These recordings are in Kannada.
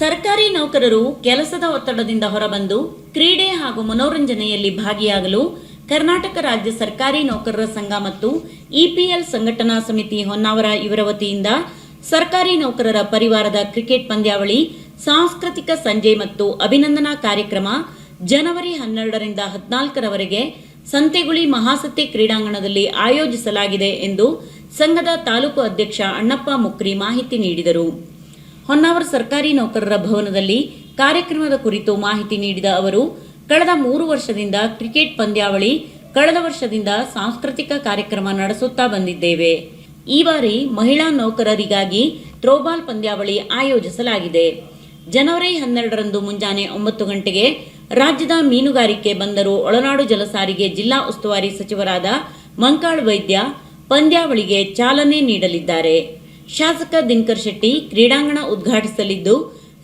ಸರ್ಕಾರಿ ನೌಕರರು ಕೆಲಸದ ಒತ್ತಡದಿಂದ ಹೊರಬಂದು ಕ್ರೀಡೆ ಹಾಗೂ ಮನೋರಂಜನೆಯಲ್ಲಿ ಭಾಗಿಯಾಗಲು ಕರ್ನಾಟಕ ರಾಜ್ಯ ಸರ್ಕಾರಿ ನೌಕರರ ಸಂಘ ಮತ್ತು ಇಪಿಎಲ್ ಸಂಘಟನಾ ಸಮಿತಿ ಹೊನ್ನಾವರ ಇವರ ವತಿಯಿಂದ ಸರ್ಕಾರಿ ನೌಕರರ ಪರಿವಾರದ ಕ್ರಿಕೆಟ್ ಪಂದ್ಯಾವಳಿ, ಸಾಂಸ್ಕೃತಿಕ ಸಂಜೆ ಮತ್ತು ಅಭಿನಂದನಾ ಕಾರ್ಯಕ್ರಮ ಜನವರಿ 12ರಿಂದ 14ರವರೆಗೆ ಸಂತೆಗುಳಿ ಮಹಾಸತಿ ಕ್ರೀಡಾಂಗಣದಲ್ಲಿ ಆಯೋಜಿಸಲಾಗಿದೆ ಎಂದು ಸಂಘದ ತಾಲೂಕು ಅಧ್ಯಕ್ಷ ಅಣ್ಣಪ್ಪ ಮುಕ್ರಿ ಮಾಹಿತಿ ನೀಡಿದರು. ಹೊನ್ನಾವರ ಸರ್ಕಾರಿ ನೌಕರರ ಭವನದಲ್ಲಿ ಕಾರ್ಯಕ್ರಮದ ಕುರಿತು ಮಾಹಿತಿ ನೀಡಿದ ಅವರು, ಕಳೆದ 3 ವರ್ಷದಿಂದ ಕ್ರಿಕೆಟ್ ಪಂದ್ಯಾವಳಿ, ಕಳೆದ ವರ್ಷದಿಂದ ಸಾಂಸ್ಕೃತಿಕ ಕಾರ್ಯಕ್ರಮ ನಡೆಸುತ್ತಾ ಬಂದಿದ್ದೇವೆ. ಈ ಬಾರಿ ಮಹಿಳಾ ನೌಕರರಿಗಾಗಿ ಥ್ರೋಬಾಲ್ ಪಂದ್ಯಾವಳಿ ಆಯೋಜಿಸಲಾಗಿದೆ. ಜನವರಿ 12ರಂದು ಮುಂಜಾನೆ 9 ಗಂಟೆಗೆ ರಾಜ್ಯದ ಮೀನುಗಾರಿಕೆ, ಬಂದರು, ಒಳನಾಡು ಜಲಸಾರಿಗೆ ಜಿಲ್ಲಾ ಉಸ್ತುವಾರಿ ಸಚಿವರಾದ ಮಂಕಾಳ್ ವೈದ್ಯ ಪಂದ್ಯಾವಳಿಗೆ ಚಾಲನೆ ನೀಡಲಿದ್ದಾರೆ. ಶಾಸಕ ದಿನಕರ್ ಶೆಟ್ಟಿ ಕ್ರೀಡಾಂಗಣ ಉದ್ಘಾಟಿಸಲಿದ್ದು,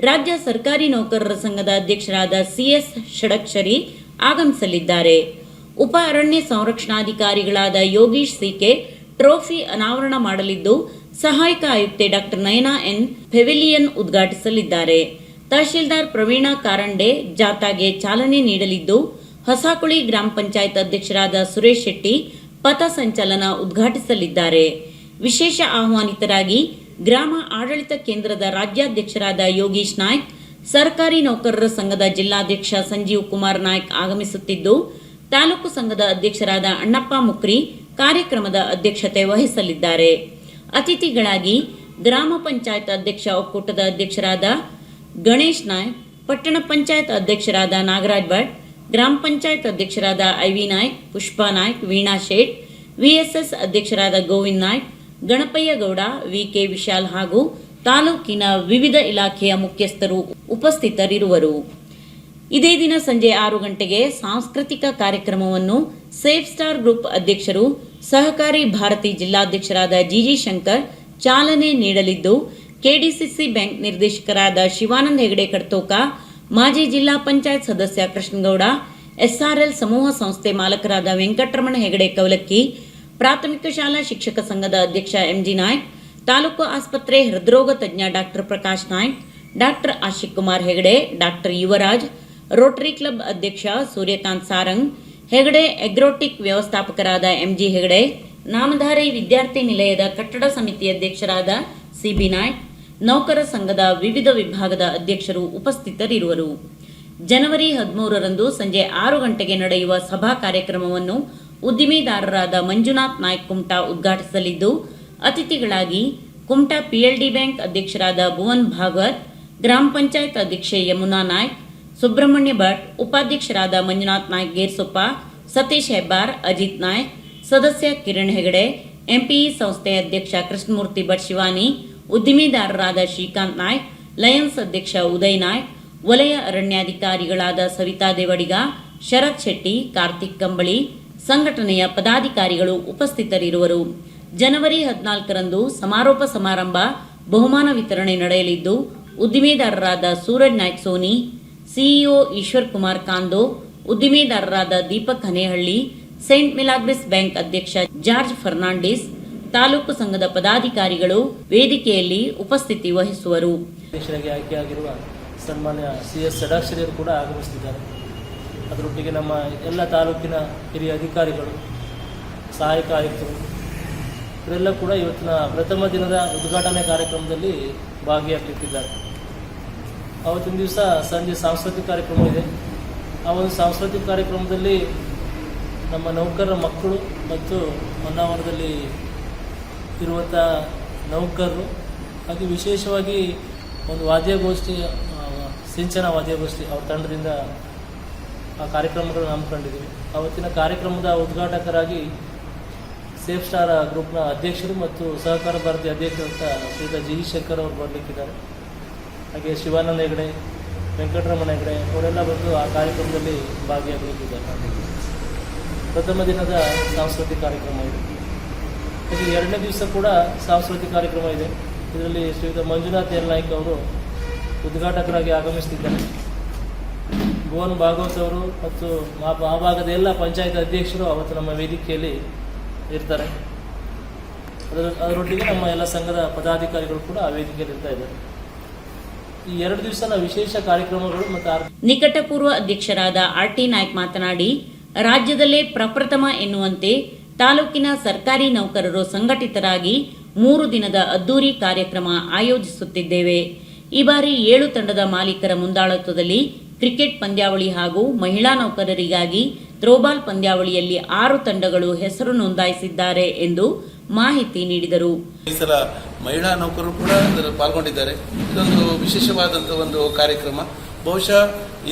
ರಾಜ್ಯ ಸರ್ಕಾರಿ ನೌಕರರ ಸಂಘದ ಅಧ್ಯಕ್ಷರಾದ ಸಿಎಸ್ ಷಡಕ್ಷರಿ ಆಗಮಿಸಲಿದ್ದಾರೆ. ಉಪ ಅರಣ್ಯ ಸಂರಕ್ಷಣಾಧಿಕಾರಿಗಳಾದ ಯೋಗೀಶ್ ಸಿಕೆ ಟ್ರೋಫಿ ಅನಾವರಣ ಮಾಡಲಿದ್ದು, ಸಹಾಯಕ ಆಯುಕ್ತೆ ಡಾ ನಯನಾ ಎನ್ ಪೆವಿಲಿಯನ್ ಉದ್ಘಾಟಿಸಲಿದ್ದಾರೆ. ತಹಶೀಲ್ದಾರ್ ಪ್ರವೀಣ ಕಾರಂಡೆ ಜಾಥಾಗೆ ಚಾಲನೆ ನೀಡಲಿದ್ದು, ಹೊಸಕುಳಿ ಗ್ರಾಮ ಪಂಚಾಯತ್ ಅಧ್ಯಕ್ಷರಾದ ಸುರೇಶ್ ಶೆಟ್ಟಿ ಪಥ ಸಂಚಲನ ಉದ್ಘಾಟಿಸಲಿದ್ದಾರೆ. ವಿಶೇಷ ಆಹ್ವಾನಿತರಾಗಿ ಗ್ರಾಮ ಆಡಳಿತ ಕೇಂದ್ರದ ರಾಜ್ಯಾಧ್ಯಕ್ಷರಾದ ಯೋಗೀಶ್ ನಾಯ್ಕ್, ಸರ್ಕಾರಿ ನೌಕರರ ಸಂಘದ ಜಿಲ್ಲಾಧ್ಯಕ್ಷ ಸಂಜೀವ್ ಕುಮಾರ್ ನಾಯ್ಕ್ ಆಗಮಿಸುತ್ತಿದ್ದು, ತಾಲೂಕು ಸಂಘದ ಅಧ್ಯಕ್ಷರಾದ ಅಣ್ಣಪ್ಪ ಮುಕ್ರಿ ಕಾರ್ಯಕ್ರಮದ ಅಧ್ಯಕ್ಷತೆ ವಹಿಸಲಿದ್ದಾರೆ. ಅತಿಥಿಗಳಾಗಿ ಗ್ರಾಮ ಪಂಚಾಯತ್ ಅಧ್ಯಕ್ಷ ಒಕ್ಕೂಟದ ಅಧ್ಯಕ್ಷರಾದ ಗಣೇಶ್ ನಾಯ್ಕ್, ಪಟ್ಟಣ ಪಂಚಾಯತ್ ಅಧ್ಯಕ್ಷರಾದ ನಾಗರಾಜ್ ಭಟ್, ಗ್ರಾಮ ಪಂಚಾಯತ್ ಅಧ್ಯಕ್ಷರಾದ ಐವಿ ನಾಯ್ಕ್, ಪುಷ್ಪಾ ನಾಯ್ಕ್, ವೀಣಾ ಶೇಟ್, ವಿಎಸ್ಎಸ್ ಅಧ್ಯಕ್ಷರಾದ ಗೋವಿಂದ್ ನಾಯ್ಕ್, ಗಣಪಯ್ಯ ಗೌಡ, ವಿಕೆ ವಿಶಾಲ್ ಹಾಗೂ ತಾಲೂಕಿನ ವಿವಿಧ ಇಲಾಖೆಯ ಮುಖ್ಯಸ್ಥರು ಉಪಸ್ಥಿತರಿರುವರು. ಇದೇ ದಿನ ಸಂಜೆ 6 ಗಂಟೆಗೆ ಸಾಂಸ್ಕೃತಿಕ ಕಾರ್ಯಕ್ರಮವನ್ನು ಸೇಫ್ ಸ್ಟಾರ್ ಗ್ರೂಪ್ ಅಧ್ಯಕ್ಷರು, ಸಹಕಾರಿ ಭಾರತಿ ಜಿಲ್ಲಾಧ್ಯಕ್ಷರಾದ ಜಿಜಿ ಶಂಕರ್ ಚಾಲನೆ ನೀಡಲಿದ್ದು, ಕೆಡಿಸಿಸಿ ಬ್ಯಾಂಕ್ ನಿರ್ದೇಶಕರಾದ ಶಿವಾನಂದ ಹೆಗಡೆ ಕಡ್ತೋಕ, ಮಾಜಿ ಜಿಲ್ಲಾ ಪಂಚಾಯತ್ ಸದಸ್ಯ ಕೃಷ್ಣಗೌಡ, ಎಸ್ಆರ್ಎಲ್ ಸಮೂಹ ಸಂಸ್ಥೆ ಮಾಲಕರಾದ ವೆಂಕಟರಮಣ ಹೆಗಡೆ ಕವಲಕ್ಕಿ, ಪ್ರಾಥಮಿಕ ಶಾಲಾ ಶಿಕ್ಷಕ ಸಂಘದ ಅಧ್ಯಕ್ಷ ಎಂಜಿ ನಾಯ್ಕ್, ತಾಲೂಕು ಆಸ್ಪತ್ರೆ ಹೃದ್ರೋಗ ತಜ್ಞ doctor Prakash Naik, doctor Ashik Kumar Hegde, doctor Yuvaraj, Rotary Club ಅಧ್ಯಕ್ಷ ಸೂರ್ಯಕಾಂತ್ ಸಾರಂಗ್, ಹೆಗಡೆ ಎಗ್ರೋಟಿಕ್ ವ್ಯವಸ್ಥಾಪಕರಾದ ಎಂಜಿ ಹೆಗಡೆ, ನಾಮಧಾರಿ ವಿದ್ಯಾರ್ಥಿ ನಿಲಯದ ಕಟ್ಟಡ ಸಮಿತಿ ಅಧ್ಯಕ್ಷರಾದ ಸಿಬಿ ನಾಯ್ಕ್, ನೌಕರ ಸಂಘದ ವಿವಿಧ ವಿಭಾಗದ ಅಧ್ಯಕ್ಷರು ಉಪಸ್ಥಿತರಿರುವರು. ಜನವರಿ 13ರಂದು ಸಂಜೆ 6 ಗಂಟೆಗೆ ನಡೆಯುವ ಸಭಾ ಕಾರ್ಯಕ್ರಮವನ್ನು ಉದ್ದಿಮೆದಾರರಾದ ಮಂಜುನಾಥ್ ನಾಯ್ಕ್ ಕುಮಟಾ ಉದ್ಘಾಟಿಸಲಿದ್ದು, ಅತಿಥಿಗಳಾಗಿ ಕುಮಟಾ ಪಿಎಲ್ಡಿ ಬ್ಯಾಂಕ್ ಅಧ್ಯಕ್ಷರಾದ ಭುವನ್ ಭಾಗವತ್, ಗ್ರಾಮ ಪಂಚಾಯತ್ ಅಧ್ಯಕ್ಷೆ ಯಮುನಾ ನಾಯ್ಕ್, ಸುಬ್ರಹ್ಮಣ್ಯ ಭಟ್, ಉಪಾಧ್ಯಕ್ಷರಾದ ಮಂಜುನಾಥ್ ನಾಯ್ಕ್ ಗೇರ್ಸೊಪ್ಪ, ಸತೀಶ್ ಹೆಬ್ಬಾರ್, ಅಜಿತ್ ನಾಯ್ಕ್, ಸದಸ್ಯ ಕಿರಣ್ ಹೆಗಡೆ, ಎಂಪಿಇ ಸಂಸ್ಥೆ ಅಧ್ಯಕ್ಷ ಕೃಷ್ಣಮೂರ್ತಿ ಭಟ್ ಶಿವಾನಿ, ಉದ್ದಿಮೆದಾರರಾದ ಶ್ರೀಕಾಂತ್ ನಾಯ್ಕ್, ಲಯನ್ಸ್ ಅಧ್ಯಕ್ಷ ಉದಯ್ ನಾಯ್ಕ್, ವಲಯ ಅರಣ್ಯಾಧಿಕಾರಿಗಳಾದ ಸವಿತಾ ದೇವಡಿಗ, ಶರತ್ ಶೆಟ್ಟಿ, ಕಾರ್ತಿಕ್ ಕಂಬಳಿ, ಸಂಘಟನೆಯ ಪದಾಧಿಕಾರಿಗಳು ಉಪಸ್ಥಿತರಿರುವರು. ಜನವರಿ 14ರಂದು ಸಮಾರೋಪ ಸಮಾರಂಭ, ಬಹುಮಾನ ವಿತರಣೆ ನಡೆಯಲಿದ್ದು, ಉದ್ದಿಮೆದಾರರಾದ ಸೂರಜ್ ನಾಯ್ಕ್ ಸೋನಿ, ಸಿಇಒ ಈಶ್ವರ್ ಕುಮಾರ್ ಕಾಂದೋ, ಉದ್ದಿಮೆದಾರರಾದ ದೀಪಕ್ ಹನೇಹಳ್ಳಿ, ಸೇಂಟ್ ಮಿಲಾಗ್ರಿಸ್ ಬ್ಯಾಂಕ್ ಅಧ್ಯಕ್ಷ ಜಾರ್ಜ್ ಫರ್ನಾಂಡಿಸ್, ತಾಲೂಕು ಸಂಘದ ಪದಾಧಿಕಾರಿಗಳು ವೇದಿಕೆಯಲ್ಲಿ ಉಪಸ್ಥಿತಿ ವಹಿಸುವರು. ಆಯ್ಕೆಯಾಗಿರುವ ಸನ್ಮಾನ್ಯ ಸಿಎಸ್ ಷಡಕ್ಷರಿಯರು ಕೂಡ ಆಗಮಿಸುತ್ತಿದ್ದಾರೆ. ಅದರೊಟ್ಟಿಗೆ ನಮ್ಮ ಎಲ್ಲ ತಾಲೂಕಿನ ಹಿರಿಯ ಅಧಿಕಾರಿಗಳು, ಸಹಾಯಕ ಆಯುಕ್ತರು ಇವರೆಲ್ಲ ಕೂಡ ಇವತ್ತಿನ ಪ್ರಥಮ ದಿನದ ಉದ್ಘಾಟನೆ ಕಾರ್ಯಕ್ರಮದಲ್ಲಿ ಭಾಗಿಯಾಗಲಿಕ್ಕಿದ್ದಾರೆ. ಆವತ್ತಿನ ದಿವಸ ಸಂಜೆ ಸಾಂಸ್ಕೃತಿಕ ಕಾರ್ಯಕ್ರಮ ಇದೆ. ಆ ಒಂದು ಸಾಂಸ್ಕೃತಿಕ ಕಾರ್ಯಕ್ರಮದಲ್ಲಿ ನಮ್ಮ ನೌಕರರ ಮಕ್ಕಳು ಮತ್ತು ಹೊನ್ನಾವರದಲ್ಲಿ ಇರುವಂಥ ನೌಕರರು, ಹಾಗೆ ವಿಶೇಷವಾಗಿ ಒಂದು ವಾದ್ಯಗೋಷ್ಠಿ, ಸಿಂಚನ ವಾದ್ಯಗೋಷ್ಠಿ ಅವ್ರ ತಂಡದಿಂದ ಆ ಕಾರ್ಯಕ್ರಮಗಳನ್ನು ಹಮ್ಮಿಕೊಂಡಿದ್ದೀವಿ. ಆವತ್ತಿನ ಕಾರ್ಯಕ್ರಮದ ಉದ್ಘಾಟಕರಾಗಿ ಸೇಫ್ ಸ್ಟಾರ್ ಗ್ರೂಪ್ನ ಅಧ್ಯಕ್ಷರು ಮತ್ತು ಸಹಕಾರ ಭಾರತಿ ಅಧ್ಯಕ್ಷರಂತ ಶ್ರೀಯುತ ಜಿ ಶಂಕರ್ ಅವರು ಬರಲಿಕ್ಕಿದ್ದಾರೆ. ಹಾಗೆ ಶಿವಾನಂದ ಹೆಗಡೆ, ವೆಂಕಟರಮಣ ಹೆಗಡೆ ಅವರೆಲ್ಲ ಬಂದು ಆ ಕಾರ್ಯಕ್ರಮದಲ್ಲಿ ಭಾಗಿಯಾಗಲಿಕ್ಕಿದ್ದಾರೆ. ಪ್ರಥಮ ದಿನದ ಸಾಂಸ್ಕೃತಿಕ ಕಾರ್ಯಕ್ರಮ ಇದೆ. ಹಾಗೆ 2ನೇ ದಿವಸ ಕೂಡ ಸಾಂಸ್ಕೃತಿಕ ಕಾರ್ಯಕ್ರಮ ಇದೆ. ಇದರಲ್ಲಿ ಶ್ರೀಯುತ ಮಂಜುನಾಥ್ ಎಲ್ ನಾಯ್ಕ್ ಅವರು ಉದ್ಘಾಟಕರಾಗಿ ಆಗಮಿಸುತ್ತಿದ್ದಾರೆ. ಭುವನ್ ಭಾಗವತ್ ಅವರು ಮತ್ತು ಆ ಭಾಗದ ಎಲ್ಲ ಪಂಚಾಯತ್ ಅಧ್ಯಕ್ಷರು ಅವತ್ತು ನಮ್ಮ ವೇದಿಕೆಯಲ್ಲಿ ಇರ್ತಾರೆ. ಅದರೊಟ್ಟಿಗೆ ನಮ್ಮ ಎಲ್ಲ ಸಂಘದ ಪದಾಧಿಕಾರಿಗಳು ಕೂಡ ಆ ವೇದಿಕೆಯಲ್ಲಿ ಇರ್ತಾ ಇದ್ದಾರೆ. ಈ 2 ದಿವಸ ವಿಶೇಷ ಕಾರ್ಯಕ್ರಮಗಳು ಮತ್ತು ನಿಕಟಪೂರ್ವ ಅಧ್ಯಕ್ಷರಾದ ಆರ್.ಟಿ. ನಾಯ್ಕ್ ಮಾತನಾಡಿ, ರಾಜ್ಯದಲ್ಲೇ ಪ್ರಪ್ರಥಮ ಎನ್ನುವಂತೆ ತಾಲೂಕಿನ ಸರ್ಕಾರಿ ನೌಕರರು ಸಂಘಟಿತರಾಗಿ 3 ದಿನದ ಅದ್ದೂರಿ ಕಾರ್ಯಕ್ರಮ ಆಯೋಜಿಸುತ್ತಿದ್ದೇವೆ. ಈ ಬಾರಿ 7 ತಂಡದ ಮಾಲೀಕರ ಮುಂದಾಳತ್ವದಲ್ಲಿ ಕ್ರಿಕೆಟ್ ಪಂದ್ಯಾವಳಿ ಹಾಗೂ ಮಹಿಳಾ ನೌಕರರಿಗಾಗಿ ಥ್ರೋಬಾಲ್ ಪಂದ್ಯಾವಳಿಯಲ್ಲಿ 6 ತಂಡಗಳು ಹೆಸರು ನೋಂದಾಯಿಸಿದ್ದಾರೆ ಎಂದು ಮಾಹಿತಿ ನೀಡಿದರು. ಈ ಸಲ ಮಹಿಳಾ ನೌಕರರು ಕೂಡ ಅದರಲ್ಲಿ ಪಾಲ್ಗೊಂಡಿದ್ದಾರೆ. ಇದೊಂದು ವಿಶೇಷವಾದಂತಹ ಒಂದು ಕಾರ್ಯಕ್ರಮ. ಬಹುಶಃ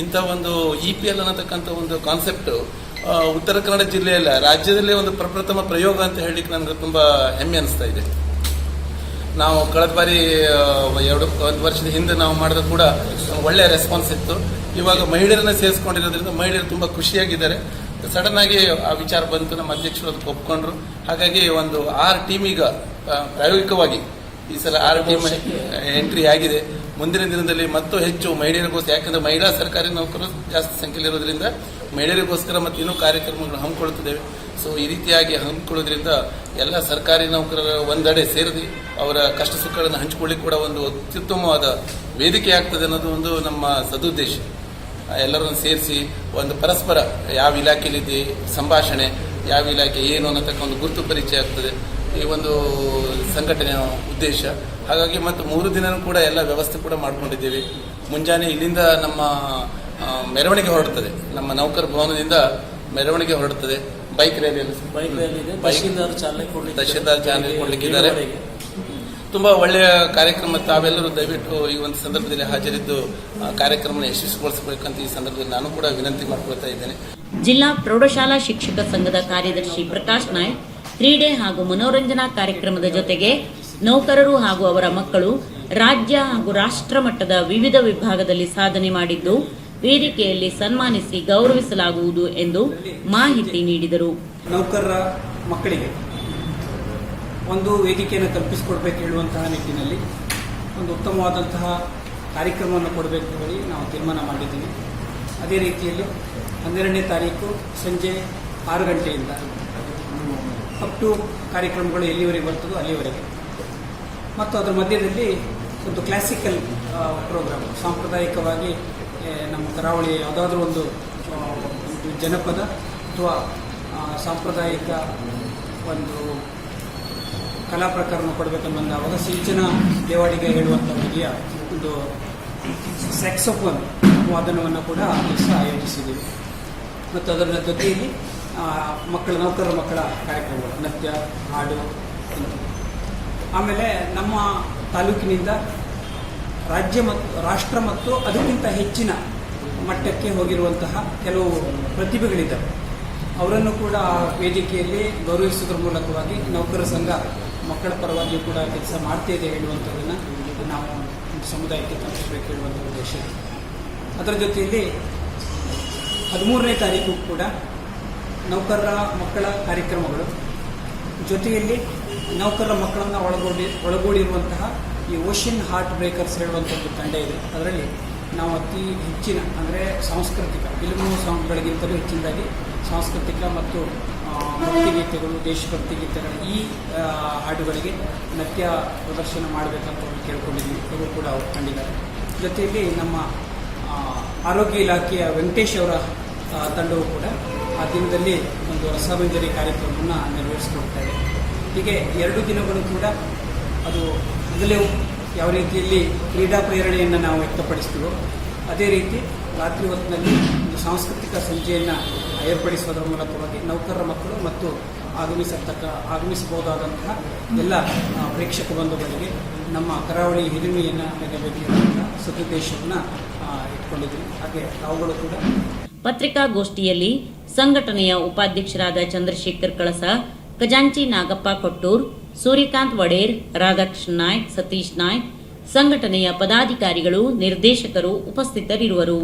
ಇಂಥ ಒಂದು EPL ಅನ್ನತಕ್ಕಂಥ ಒಂದು ಕಾನ್ಸೆಪ್ಟ್ ಉತ್ತರ ಕನ್ನಡ ಜಿಲ್ಲೆಯಲ್ಲ, ರಾಜ್ಯದಲ್ಲೇ ಒಂದು ಪ್ರಪ್ರಥಮ ಪ್ರಯೋಗ ಅಂತ ಹೇಳಲಿಕ್ಕೆ ನನಗೆ ತುಂಬಾ ಹೆಮ್ಮೆ ಅನಿಸ್ತಾ ಇದೆ. ನಾವು ಕಳೆದ ಬಾರಿ 1 ವರ್ಷದ ಹಿಂದೆ ನಾವು ಮಾಡಿದ ಕೂಡ ಒಳ್ಳೆಯ ರೆಸ್ಪಾನ್ಸ್ ಇತ್ತು. ಇವಾಗ ಮಹಿಳೆಯರನ್ನ ಸೇರಿಸ್ಕೊಂಡಿರೋದ್ರಿಂದ ಮಹಿಳೆಯರು ತುಂಬಾ ಖುಷಿಯಾಗಿದ್ದಾರೆ. ಸಡನ್ ಆಗಿ ಆ ವಿಚಾರ ಬಂತು, ನಮ್ಮ ಅಧ್ಯಕ್ಷರು ಅದಕ್ಕೆ ಒಪ್ಕೊಂಡ್ರು. ಹಾಗಾಗಿ ಒಂದು 6 ಟೀಮ್ ಈಗ ಪ್ರಾಯೋಗಿಕವಾಗಿ ಈ ಸಲ 6 ಟೀಮ್ ಎಂಟ್ರಿ ಆಗಿದೆ. ಮುಂದಿನ ದಿನದಲ್ಲಿ ಮತ್ತು ಹೆಚ್ಚು ಮಹಿಳೆಯರಿಗೋಸ್ಕರ, ಯಾಕಂದ್ರೆ ಮಹಿಳಾ ಸರ್ಕಾರಿ ನೌಕರರು ಜಾಸ್ತಿ ಸಂಖ್ಯೆಯಲ್ಲಿರೋದ್ರಿಂದ ಮಹಿಳೆಯರಿಗೋಸ್ಕರ ಮತ್ತು ಇನ್ನೂ ಕಾರ್ಯಕ್ರಮಗಳು ಹಮ್ಮಿಕೊಳ್ಳುತ್ತಿದ್ದೇವೆ. ಸೊ ಈ ರೀತಿಯಾಗಿ ಹಮ್ಮಿಕೊಳ್ಳೋದ್ರಿಂದ ಎಲ್ಲ ಸರ್ಕಾರಿ ನೌಕರರ ಒಂದೆಡೆ ಸೇರಿಸಿ ಅವರ ಕಷ್ಟ ಸುಖಗಳನ್ನು ಹಂಚಿಕೊಳ್ಳಿಕ್ಕೆ ಕೂಡ ಒಂದು ಅತ್ಯುತ್ತಮವಾದ ವೇದಿಕೆ ಆಗ್ತದೆ ಅನ್ನೋದು ಒಂದು ನಮ್ಮ ಸದುದ್ದೇಶ. ಎಲ್ಲರನ್ನು ಸೇರಿಸಿ ಒಂದು ಪರಸ್ಪರ ಯಾವ ಇಲಾಖೆಯಲ್ಲಿದೆ ಸಂಭಾಷಣೆ, ಯಾವ ಇಲಾಖೆ ಏನು ಅನ್ನತಕ್ಕ ಒಂದು ಗುರುತು ಪರಿಚಯ ಆಗ್ತದೆ. ಈ ಒಂದು ಸಂಘಟನೆಯ ಉದ್ದೇಶ. ಹಾಗಾಗಿ ಮತ್ತು 3 ದಿನನೂ ಕೂಡ ಎಲ್ಲ ವ್ಯವಸ್ಥೆ ಕೂಡ ಮಾಡ್ಕೊಂಡಿದ್ದೇವೆ. ಮುಂಜಾನೆ ಇಲ್ಲಿಂದ ನಮ್ಮ ಮೆರವಣಿಗೆ ಹೊರಡುತ್ತದೆ, ನಮ್ಮ ನೌಕರ ಭವನದಿಂದ ಮೆರವಣಿಗೆ ಹೊರಡುತ್ತದೆ. ಬೈಕ್ ರ್ಯಾಲಿಯಲ್ಲಿ ತಹಶೀಲ್ದಾರ್ ಚಾಲನೆ ಕೊಡ್ಲಿಕ್ಕಿದ್ದಾರೆ. ತುಂಬಾ ಒಳ್ಳೆಯ ಕಾರ್ಯಕ್ರಮ. ತಾವೆಲ್ಲರೂ ದಯವಿಟ್ಟು ಈ ಒಂದು ಸಂದರ್ಭದಲ್ಲಿ ಹಾಜರಿದ್ದು ಕಾರ್ಯಕ್ರಮ ಯಶಸ್ವಿಗೊಳಿಸಬೇಕಂತ ಈ ಸಂದರ್ಭದಲ್ಲಿ ನಾನು ಕೂಡ ವಿನಂತಿ ಮಾಡಿಕೊಳ್ತಾ ಇದ್ದೇನೆ. ಜಿಲ್ಲಾ ಪ್ರೌಢಶಾಲಾ ಶಿಕ್ಷಕ ಸಂಘದ ಕಾರ್ಯದರ್ಶಿ ಪ್ರಕಾಶ್ ನಾಯ್ಕ್ ಕ್ರೀಡೆ ಹಾಗೂ ಮನೋರಂಜನಾ ಕಾರ್ಯಕ್ರಮದ ಜೊತೆಗೆ ನೌಕರರು ಹಾಗೂ ಅವರ ಮಕ್ಕಳು ರಾಜ್ಯ ಹಾಗೂ ರಾಷ್ಟ್ರ ಮಟ್ಟದ ವಿವಿಧ ವಿಭಾಗದಲ್ಲಿ ಸಾಧನೆ ಮಾಡಿದ್ದು ವೇದಿಕೆಯಲ್ಲಿ ಸನ್ಮಾನಿಸಿ ಗೌರವಿಸಲಾಗುವುದು ಎಂದು ಮಾಹಿತಿ ನೀಡಿದರು. ನೌಕರರ ಮಕ್ಕಳಿಗೆ ಒಂದು ವೇದಿಕೆಯನ್ನು ಕಲ್ಪಿಸಿಕೊಡ್ಬೇಕು ಹೇಳುವಂತಹ ನಿಟ್ಟಿನಲ್ಲಿ ಒಂದು ಉತ್ತಮವಾದಂತಹ ಕಾರ್ಯಕ್ರಮವನ್ನು ಕೊಡಬೇಕು ಹೇಳಿ ನಾವು ತೀರ್ಮಾನ ಮಾಡಿದ್ದೀವಿ. ಅದೇ ರೀತಿಯಲ್ಲಿ 12ನೇ ತಾರೀಕು ಸಂಜೆ 6 ಗಂಟೆಯಿಂದ ಅಪ್ ಟು ಕಾರ್ಯಕ್ರಮಗಳು ಎಲ್ಲಿವರೆಗೆ ಬರ್ತದೋ ಅಲ್ಲಿವರೆಗೆ, ಮತ್ತು ಅದರ ಮಧ್ಯದಲ್ಲಿ ಒಂದು ಕ್ಲಾಸಿಕಲ್ ಪ್ರೋಗ್ರಾಮ್, ಸಾಂಪ್ರದಾಯಿಕವಾಗಿ ನಮ್ಮ ಕರಾವಳಿ ಯಾವುದಾದ್ರೂ ಒಂದು ಜನಪದ ಅಥವಾ ಸಾಂಪ್ರದಾಯಿಕ ಒಂದು ಕಲಾ ಪ್ರಕಾರವನ್ನು ಕೊಡಬೇಕನ್ನೊಂದಾವಾಗ ಸಿಂಚನ ದೇವಾಡಿಗೆ ಹೇಳುವಂಥ ಬಗೆಯ ಒಂದು ಸ್ಯಾಕ್ಸೋಫೋನ್ ವಾದನವನ್ನು ಕೂಡ ಆ ದಿವಸ ಆಯೋಜಿಸಿದ್ದೀವಿ. ಮತ್ತು ಅದರ ಜೊತೆಯಲ್ಲಿ ನೌಕರರ ಮಕ್ಕಳ ಕಾರ್ಯಕ್ರಮಗಳು, ನೃತ್ಯ, ಹಾಡು. ಆಮೇಲೆ ನಮ್ಮ ತಾಲೂಕಿನಿಂದ ರಾಜ್ಯ ಮತ್ತು ರಾಷ್ಟ್ರ ಮತ್ತು ಅದಕ್ಕಿಂತ ಹೆಚ್ಚಿನ ಮಟ್ಟಕ್ಕೆ ಹೋಗಿರುವಂತಹ ಕೆಲವು ಪ್ರತಿಭೆಗಳಿದ್ದಾವೆ. ಅವರನ್ನು ಕೂಡ ವೇದಿಕೆಯಲ್ಲಿ ಗೌರವಿಸುವುದರ ಮೂಲಕವಾಗಿ ನೌಕರರ ಸಂಘ ಮಕ್ಕಳ ಪರವಾಗಿಯೂ ಕೂಡ ಕೆಲಸ ಮಾಡ್ತಾ ಇದೆ ಹೇಳುವಂಥದ್ದನ್ನು ನಾವು ಸಮುದಾಯಕ್ಕೆ ತಲುಪಿಸಬೇಕು ಹೇಳುವಂಥ ಉದ್ದೇಶ. ಅದರ ಜೊತೆಯಲ್ಲಿ 13ನೇ ತಾರೀಕು ಕೂಡ ನೌಕರರ ಮಕ್ಕಳ ಕಾರ್ಯಕ್ರಮಗಳು, ಜೊತೆಯಲ್ಲಿ ನೌಕರರ ಮಕ್ಕಳನ್ನು ಒಳಗೂಡಿರುವಂತಹ ಈ ಓಷನ್ ಹಾರ್ಟ್ ಬ್ರೇಕರ್ಸ್ ಹೇಳುವಂಥದ್ದು ತಂಡ ಇದೆ. ಅದರಲ್ಲಿ ನಾವು ಅತಿ ಹೆಚ್ಚಿನ ಅಂದರೆ ಸಾಂಸ್ಕೃತಿಕ ಫಿಲ್ಮು ಸಾಂಗ್ಗಳಿಗಿಂತಲೂ ಹೆಚ್ಚಿನದಾಗಿ ಸಾಂಸ್ಕೃತಿಕ ಮತ್ತು ಭಕ್ತಿಗೀತೆಗಳು, ದೇಶಭಕ್ತಿ ಗೀತೆಗಳು, ಈ ಹಾಡುಗಳಿಗೆ ನೃತ್ಯ ಪ್ರದರ್ಶನ ಮಾಡಬೇಕಂತ ಕೇಳ್ಕೊಂಡಿದ್ದೀವಿ. ಅವರು ಕೂಡ ಅವರು ಕಂಡಿದ್ದಾರೆ. ಜೊತೆಯಲ್ಲಿ ನಮ್ಮ ಆರೋಗ್ಯ ಇಲಾಖೆಯ ವೆಂಕಟೇಶ್ ಅವರ ತಂಡವು ಕೂಡ ಆ ದಿನದಲ್ಲಿ ಒಂದು ರಸಮಂಜರಿ ಕಾರ್ಯಕ್ರಮವನ್ನು ನೆರವೇರಿಸಿಕೊಡ್ತಾರೆ. ಹೀಗೆ 2 ದಿನಗಳು ಕೂಡ ಅದು ಮೊದಲೇ ಯಾವ ರೀತಿಯಲ್ಲಿ ಕ್ರೀಡಾ ಪ್ರೇರಣೆಯನ್ನು ನಾವು ವ್ಯಕ್ತಪಡಿಸ್ತೀವೋ ಅದೇ ರೀತಿ ರಾತ್ರಿ ಹೊತ್ತಿನಲ್ಲಿ ಒಂದು ಸಾಂಸ್ಕೃತಿಕ ಸಂಜೆಯನ್ನು ಏರ್ಪಡಿಸುವುದರ ಮೂಲಕವಾಗಿ ನೌಕರರ ಮಕ್ಕಳು ಮತ್ತು ಆಗಮಿಸಬಹುದಾದಂತಹ ಎಲ್ಲ ಪ್ರೇಕ್ಷಕ ಬಂಧುಗಳಿಗೆ ನಮ್ಮ ಕರಾವಳಿ ಹಿರಿಮೆಯನ್ನು ಮೆರೆಯಬೇಕೆಂಬ ಸದುದ್ದೇಶವನ್ನು ಇಟ್ಕೊಂಡಿದ್ದೀವಿ. ಹಾಗೆ ಅವುಗಳು ಕೂಡ ಪತ್ರಿಕಾಗೋಷ್ಠಿಯಲ್ಲಿ ಸಂಘಟನೆಯ ಉಪಾಧ್ಯಕ್ಷರಾದ ಚಂದ್ರಶೇಖರ್ ಕಳಸ, ಖಜಾಂಚಿ ನಾಗಪ್ಪ ಕೊಟ್ಟೂರ್, ಸೂರ್ಯಕಾಂತ್ ವಡೇರ್, ರಾಧಾಕೃಷ್ಣ ನಾಯ್ಕ್, ಸತೀಶ್ ನಾಯ್ಕ್, ಸಂಘಟನೆಯ ಪದಾಧಿಕಾರಿಗಳು, ನಿರ್ದೇಶಕರು ಉಪಸ್ಥಿತರಿರುವರು.